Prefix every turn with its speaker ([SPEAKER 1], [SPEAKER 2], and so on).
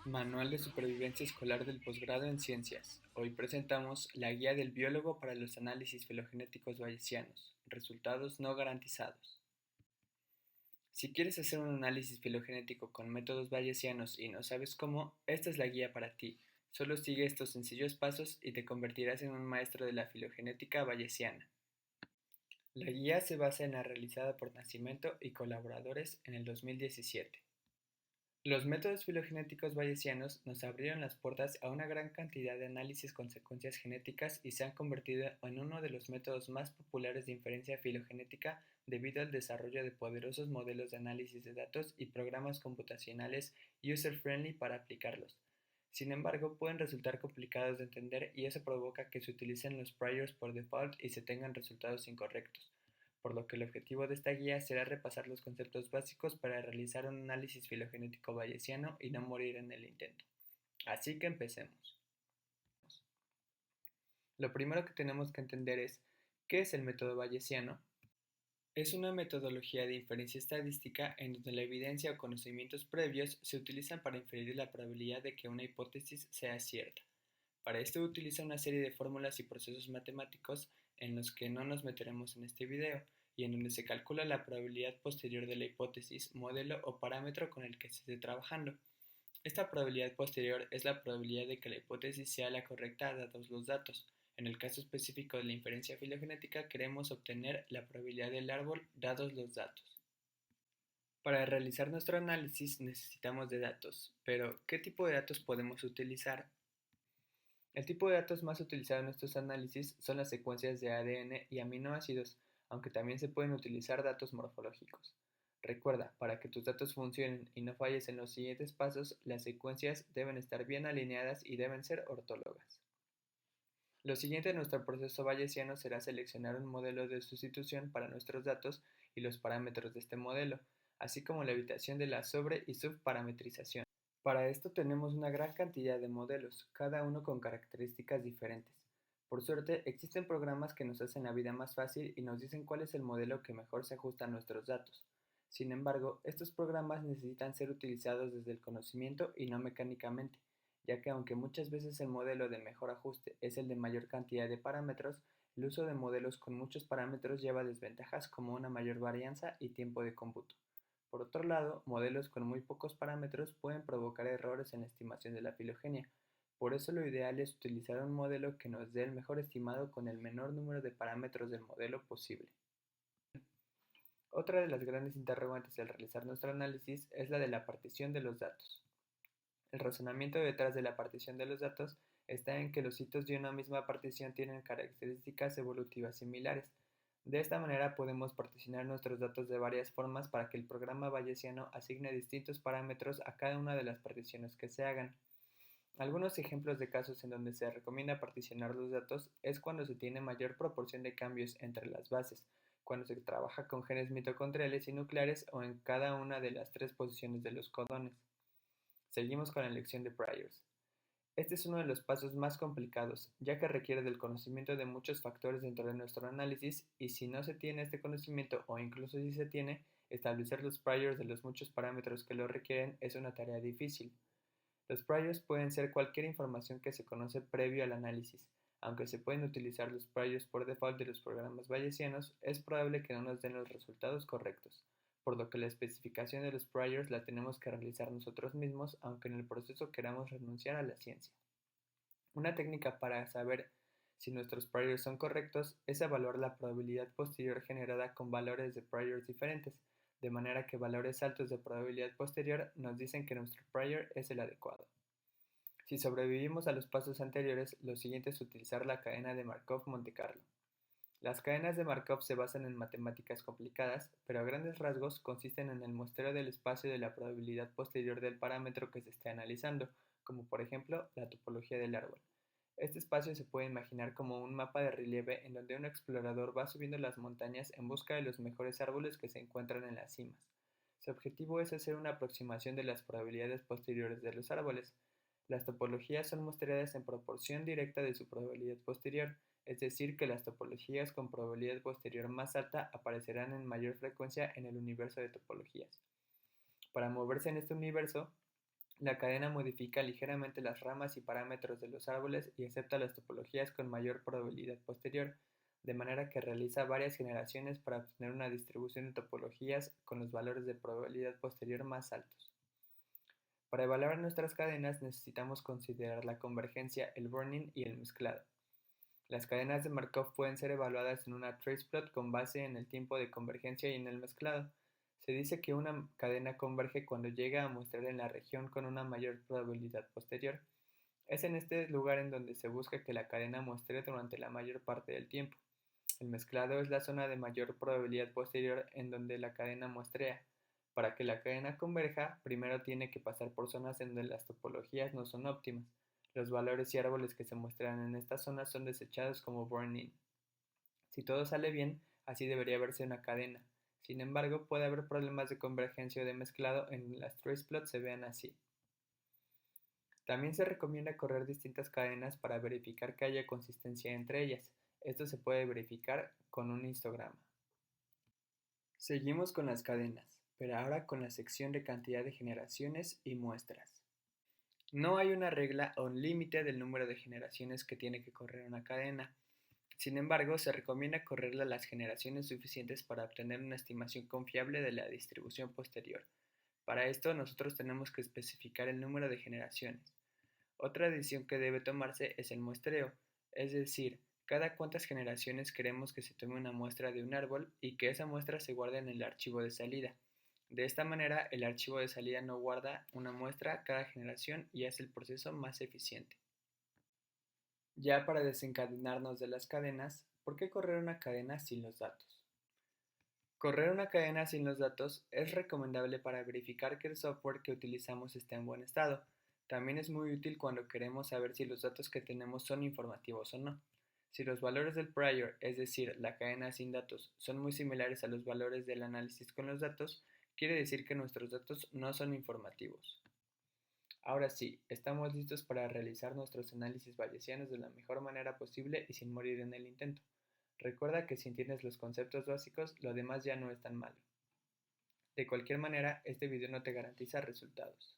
[SPEAKER 1] Manual de Supervivencia Escolar del Posgrado en Ciencias. Hoy presentamos la Guía del Biólogo para los Análisis Filogenéticos Bayesianos. Resultados no garantizados. Si quieres hacer un análisis filogenético con métodos bayesianos y no sabes cómo, esta es la guía para ti. Solo sigue estos sencillos pasos y te convertirás en un maestro de la filogenética bayesiana. La guía se basa en la realizada por Nascimento y colaboradores en el 2017. Los métodos filogenéticos bayesianos nos abrieron las puertas a una gran cantidad de análisis con secuencias genéticas y se han convertido en uno de los métodos más populares de inferencia filogenética debido al desarrollo de poderosos modelos de análisis de datos y programas computacionales user-friendly para aplicarlos. Sin embargo, pueden resultar complicados de entender y eso provoca que se utilicen los priors por default y se tengan resultados incorrectos, por lo que el objetivo de esta guía será repasar los conceptos básicos para realizar un análisis filogenético bayesiano y no morir en el intento. Así que empecemos. Lo primero que tenemos que entender es, ¿qué es el método bayesiano? Es una metodología de inferencia estadística en donde la evidencia o conocimientos previos se utilizan para inferir la probabilidad de que una hipótesis sea cierta. Para esto utiliza una serie de fórmulas y procesos matemáticos en los que no nos meteremos en este video y en donde se calcula la probabilidad posterior de la hipótesis, modelo o parámetro con el que se esté trabajando. Esta probabilidad posterior es la probabilidad de que la hipótesis sea la correcta dados los datos. En el caso específico de la inferencia filogenética queremos obtener la probabilidad del árbol dados los datos. Para realizar nuestro análisis necesitamos de datos, pero ¿qué tipo de datos podemos utilizar? El tipo de datos más utilizado en estos análisis son las secuencias de ADN y aminoácidos, aunque también se pueden utilizar datos morfológicos. Recuerda, para que tus datos funcionen y no falles en los siguientes pasos, las secuencias deben estar bien alineadas y deben ser ortólogas. Lo siguiente en nuestro proceso bayesiano será seleccionar un modelo de sustitución para nuestros datos y los parámetros de este modelo, así como la evitación de la sobre- y subparametrización. Para esto tenemos una gran cantidad de modelos, cada uno con características diferentes. Por suerte, existen programas que nos hacen la vida más fácil y nos dicen cuál es el modelo que mejor se ajusta a nuestros datos. Sin embargo, estos programas necesitan ser utilizados desde el conocimiento y no mecánicamente, ya que aunque muchas veces el modelo de mejor ajuste es el de mayor cantidad de parámetros, el uso de modelos con muchos parámetros lleva desventajas como una mayor varianza y tiempo de cómputo. Por otro lado, modelos con muy pocos parámetros pueden provocar errores en la estimación de la filogenia. Por eso lo ideal es utilizar un modelo que nos dé el mejor estimado con el menor número de parámetros del modelo posible. Otra de las grandes interrogantes al realizar nuestro análisis es la de la partición de los datos. El razonamiento detrás de la partición de los datos está en que los hitos de una misma partición tienen características evolutivas similares. De esta manera podemos particionar nuestros datos de varias formas para que el programa bayesiano asigne distintos parámetros a cada una de las particiones que se hagan. Algunos ejemplos de casos en donde se recomienda particionar los datos es cuando se tiene mayor proporción de cambios entre las bases, cuando se trabaja con genes mitocondriales y nucleares o en cada una de las tres posiciones de los codones. Seguimos con la elección de priors. Este es uno de los pasos más complicados, ya que requiere del conocimiento de muchos factores dentro de nuestro análisis y si no se tiene este conocimiento o incluso si se tiene, establecer los priors de los muchos parámetros que lo requieren es una tarea difícil. Los priors pueden ser cualquier información que se conoce previo al análisis. Aunque se pueden utilizar los priors por default de los programas bayesianos, es probable que no nos den los resultados correctos, por lo que la especificación de los priors la tenemos que realizar nosotros mismos, aunque en el proceso queramos renunciar a la ciencia. Una técnica para saber si nuestros priors son correctos es evaluar la probabilidad posterior generada con valores de priors diferentes, de manera que valores altos de probabilidad posterior nos dicen que nuestro prior es el adecuado. Si sobrevivimos a los pasos anteriores, lo siguiente es utilizar la cadena de Markov-Monte Carlo. Las cadenas de Markov se basan en matemáticas complicadas, pero a grandes rasgos consisten en el muestreo del espacio de la probabilidad posterior del parámetro que se esté analizando, como por ejemplo la topología del árbol. Este espacio se puede imaginar como un mapa de relieve en donde un explorador va subiendo las montañas en busca de los mejores árboles que se encuentran en las cimas. Su objetivo es hacer una aproximación de las probabilidades posteriores de los árboles. Las topologías son muestreadas en proporción directa de su probabilidad posterior, es decir, que las topologías con probabilidad posterior más alta aparecerán en mayor frecuencia en el universo de topologías. Para moverse en este universo, La cadena modifica ligeramente las ramas y parámetros de los árboles y acepta las topologías con mayor probabilidad posterior, de manera que realiza varias generaciones para obtener una distribución de topologías con los valores de probabilidad posterior más altos. Para evaluar nuestras cadenas necesitamos considerar la convergencia, el burn-in y el mezclado. Las cadenas de Markov pueden ser evaluadas en una trace plot con base en el tiempo de convergencia y en el mezclado. Se dice que una cadena converge cuando llega a muestrar en la región con una mayor probabilidad posterior. Es en este lugar en donde se busca que la cadena muestre durante la mayor parte del tiempo. El mezclado es la zona de mayor probabilidad posterior en donde la cadena muestrea. Para que la cadena converja, primero tiene que pasar por zonas en donde las topologías no son óptimas. Los valores y árboles que se muestran en estas zonas son desechados como burn-in. Si todo sale bien, así debería verse una cadena. Sin embargo, puede haber problemas de convergencia o de mezclado en las trace plots se vean así. También se recomienda correr distintas cadenas para verificar que haya consistencia entre ellas. Esto se puede verificar con un histograma. Seguimos con las cadenas, pero ahora con la sección de cantidad de generaciones y muestras. No hay una regla o un límite del número de generaciones que tiene que correr una cadena. Sin embargo, se recomienda correrla las generaciones suficientes para obtener una estimación confiable de la distribución posterior. Para esto, nosotros tenemos que especificar el número de generaciones. Otra decisión que debe tomarse es el muestreo, es decir, cada cuántas generaciones queremos que se tome una muestra de un árbol y que esa muestra se guarde en el archivo de salida. De esta manera, el archivo de salida no guarda una muestra cada generación y hace el proceso más eficiente. Ya para desencadenarnos de las cadenas, ¿por qué correr una cadena sin los datos? Correr una cadena sin los datos es recomendable para verificar que el software que utilizamos está en buen estado. También es muy útil cuando queremos saber si los datos que tenemos son informativos o no. Si los valores del prior, es decir, la cadena sin datos, son muy similares a los valores del análisis con los datos, quiere decir que nuestros datos no son informativos. Ahora sí, estamos listos para realizar nuestros análisis bayesianos de la mejor manera posible y sin morir en el intento. Recuerda que si entiendes los conceptos básicos, lo demás ya no es tan malo. De cualquier manera, este video no te garantiza resultados.